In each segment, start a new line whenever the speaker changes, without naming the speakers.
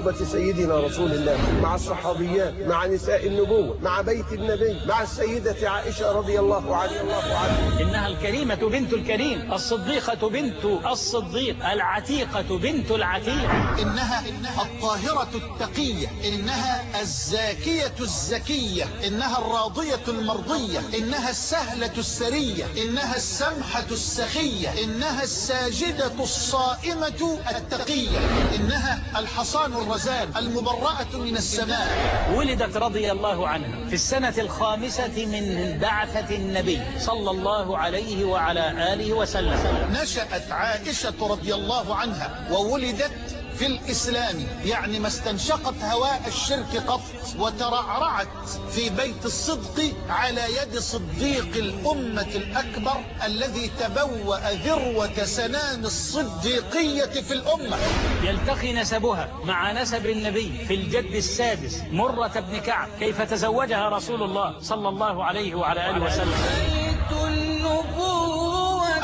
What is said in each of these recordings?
صحابة سيدنا رسول الله، مع الصحابيات، مع نساء النبوة، مع بيت النبي، مع السيدة عائشة رضي الله عنها.
إنها الكريمة بنت الكريم، الصديقة بنت الصديق، العتيقة بنت العتيق.
إنها الطاهرة التقية، إنها الزاكية الزكية، إنها الراضية المرضية، إنها السهلة السرية، إنها السمحة السخية، إنها الساجدة الصائمة التقية، إنها الحصان الرزان المبرأة من السماء.
ولدت رضي الله عنها في السنة الخامسة من بعثة النبي صلى الله عليه وعلى آله وسلم.
نشأت عائشة رضي الله عنها وولدت في الإسلام، يعني ما استنشقت هواء الشرك قط، وترعرعت في بيت الصدق على يد صديق الأمة الأكبر الذي تبوأ ذروة سنام الصديقية في الأمة.
يلتقي نسبها مع نسب النبي في الجد السادس مرة بن كعب، كيف تزوجها رسول الله صلى الله عليه وعلى آله وسلم.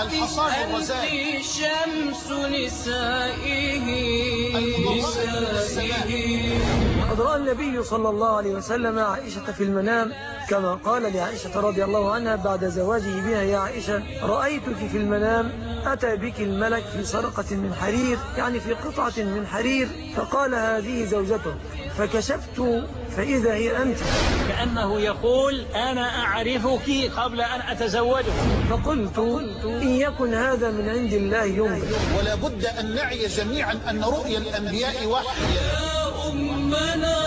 الحصان الرزان
شمس نسائه.
قد رأى النبي صلى الله عليه وسلم عائشة في المنام كما قال لعائشة رضي الله عنها بعد زواجه بها: يا عائشة رأيتك في المنام أتى بك الملك في سرقة من حرير، يعني في قطعة من حرير، فقال هذه زوجته، فكشفت فإذا هي أنت.
كأنه يقول أنا أعرفك قبل أن أتزوجك.
فقلت إن يكن هذا من عند الله ينظر.
ولا بد أن نعي جميعا أن رؤيا الأنبياء وحي.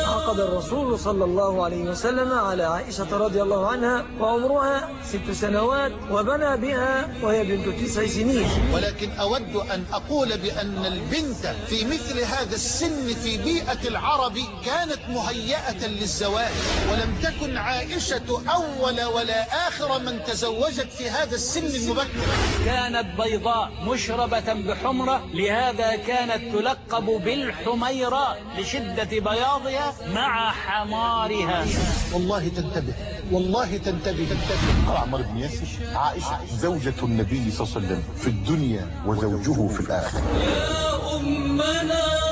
عقد الرسول صلى الله عليه وسلم على عائشة رضي الله عنها وعمرها 6 سنوات، وبنى بها وهي بنت 9 سنين.
ولكن أود أن أقول بأن البنت في مثل هذا السن في بيئة العرب كانت مهيئة للزواج، ولم تكن عائشة أول ولا آخر من تزوجت في هذا السن المبكر.
كانت بيضاء مشربة بحمرة، لهذا كانت تلقب بالحميراء لشدة بياضها مع حمارها.
والله تنتبه، والله تنتبه.
قال عمار بن ياسر: عائشة زوجة النبي صلى الله عليه وسلم في الدنيا وزوجه في الآخرة.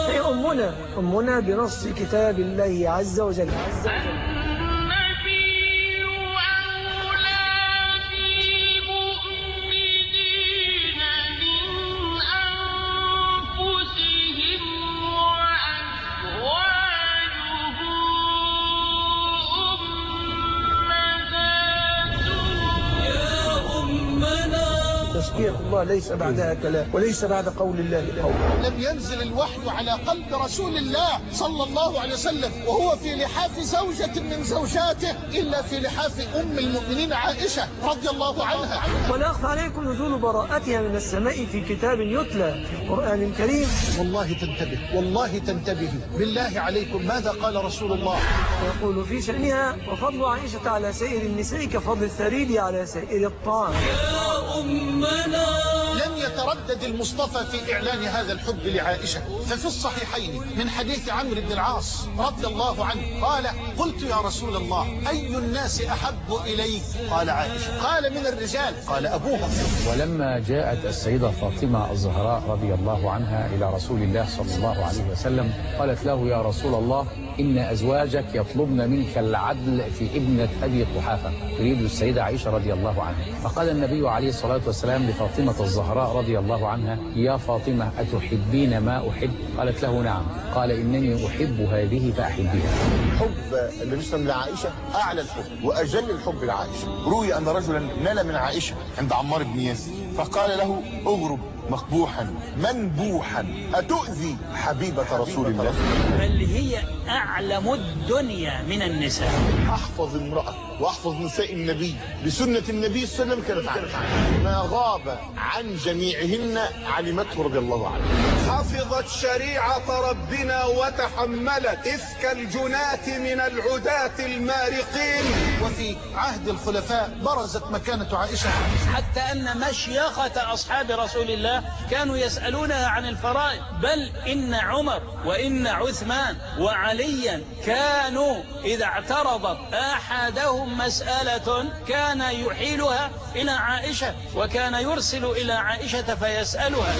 هي أمنا بنص كتاب الله عز وجل.
تزكية الله ليس بعدها كلام، وليس بعد قول الله قول.
لم ينزل الوحي على قلب رسول الله صلى الله عليه وسلم وهو في لحاف زوجة من زوجاته إلا في لحاف أم المؤمنين عائشة رضي الله عنها.
ولا أخفى عليكم نزول براءتها من السماء في كتاب يتلى في القرآن الكريم.
والله تنتبه، والله تنتبه. بالله عليكم ماذا قال رسول الله؟
يقول في شأنها: وفضل عائشة على سائر النساء كفضل الثريد على سائر الطعام.
لم يتردد المصطفى في إعلان هذا الحب لعائشة، ففي الصحيحين من حديث عمرو بن العاص رضي الله عنه قال: قلت يا رسول الله أي الناس أحب إليك؟ قال عائشة. قال: من الرجال. قال: أبوها.
ولما جاءت السيدة فاطمة الزهراء رضي الله عنها إلى رسول الله صلى الله عليه وسلم قالت له: يا رسول الله إن أزواجك يطلبن منك العدل في ابنة أبي قحافة، تريد السيدة عائشة رضي الله عنها. فقال النبي عليه الصلاة والسلام لفاطمة الزهراء رضي الله عنها: يا فاطمة أتحبين ما أحب؟ قالت له: نعم. قال: إنني أحب هذه فأحبها.
حب النبي صلى الله عليه وسلم لعائشة أعلى الحب وأجل الحب لعائشة. روي أن رجلا نال من عائشة عند عمار بن ياسر فقال له: اغرب مقبوحا منبوحا أتؤذي حبيبة رسول الله؟
بل هي أعلم الدنيا من النساء.
أحفظ امرأة وأحفظ نساء النبي بسنة النبي صلى الله عليه وسلم كانت عائشة. ما غاب عن جميعهن علمته رضي الله عنها.
حفظت شريعة ربنا وتحملت إفك الجنات من العداة المارقين.
وفي عهد الخلفاء برزت مكانة عائشة،
حتى أن مشيخة أصحاب رسول الله كانوا يسألونها عن الفرائض، بل إن عمر وإن عثمان وعليا كانوا إذا اعترضت أحدهم مسألة كان يحيلها إلى عائشة، وكان يرسل إلى عائشة فيسألها.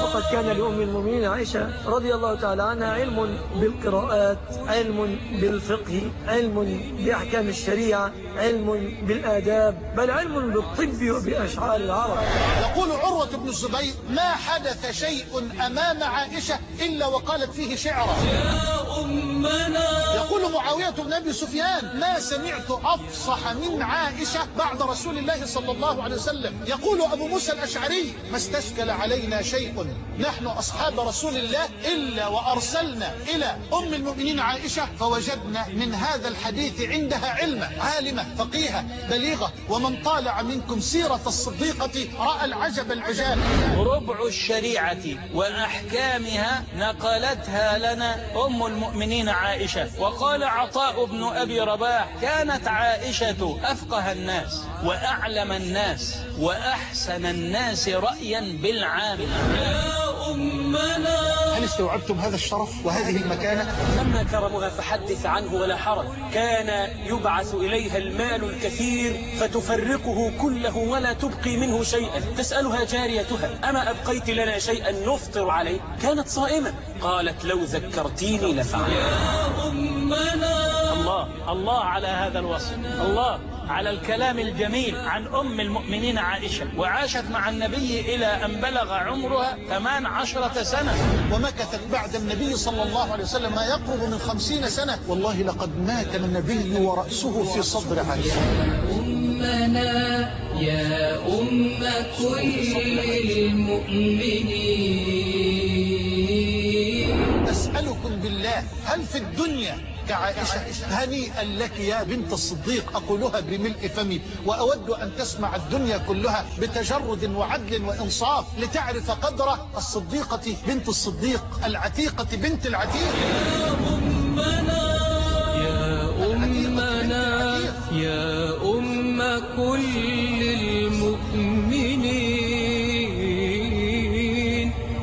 وقد كان لأم المؤمنين عائشة رضي الله تعالى عنها علم بالقراءات، علم بالفقه، علم بأحكام الشريعة، علم بالآداب، بل علم بالطب وبأشعار العرب.
يقول عروة بن الزبير: ما حدث شيء أمام عائشة إلا وقالت فيه شعرا. يقول معاوية بن أبي سفيان: ما سمعت أفصح من عائشة بعد رسول الله صلى الله عليه وسلم. يقول أبو موسى الأشعري: ما استشكل علينا شيء نحن أصحاب رسول الله إلا وأرسلنا إلى أم المؤمنين عائشة فوجدنا من هذا الحديث عندها علما، عالمة فقيهة بليغة، ومن طالع منكم سيرة الصديقة رأى العجب العجاب.
ربع الشريعة وأحكامها نقلتها لنا أم المؤمنين عائشة. وقال عطاء بن أبي رباح: كانت عائشة أفقه الناس وأعلم الناس وأحسن الناس رأيا بالعامة. يا أمنا،
هل استوعبتم هذا الشرف وهذه المكانة؟
أما كرمها فحدث عنه ولا حرج. كان يبعث إليها المال الكثير فتفرقه كله ولا تبقي منه شيئا. تسألها جاريتها: أما أبقيت لنا شيئا نفطر عليه؟ كانت صائمة. قالت: لو ذكرتيني لفعلت.
يا أمنا، الله على هذا الوصف، الله على الكلام الجميل عن أم المؤمنين عائشة. وعاشت مع النبي إلى أن بلغ عمرها 18 سنة،
ومكثت بعد النبي صلى الله عليه وسلم ما يقرب من 50 سنة. والله لقد مات النبي ورأسه في صدر عائشة.
أمنا يا أم كل المؤمنين،
أسألكم بالله: هل في الدنيا كعائشة؟ هنيئا لك يا بنت الصديق، أقولها بملء فمي، وأود أن تسمع الدنيا كلها بتجرد وعدل وإنصاف لتعرف قدر الصديقة بنت الصديق، العتيقة بنت العتيق.
يا أمنا يا أم كل المؤمنين،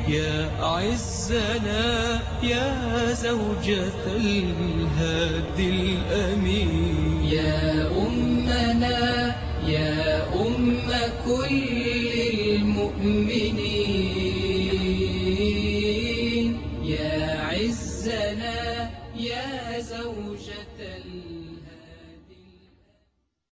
يا عزنا يا زوجة الهادي الأمين. يا أمنا يا أم كل المؤمنين.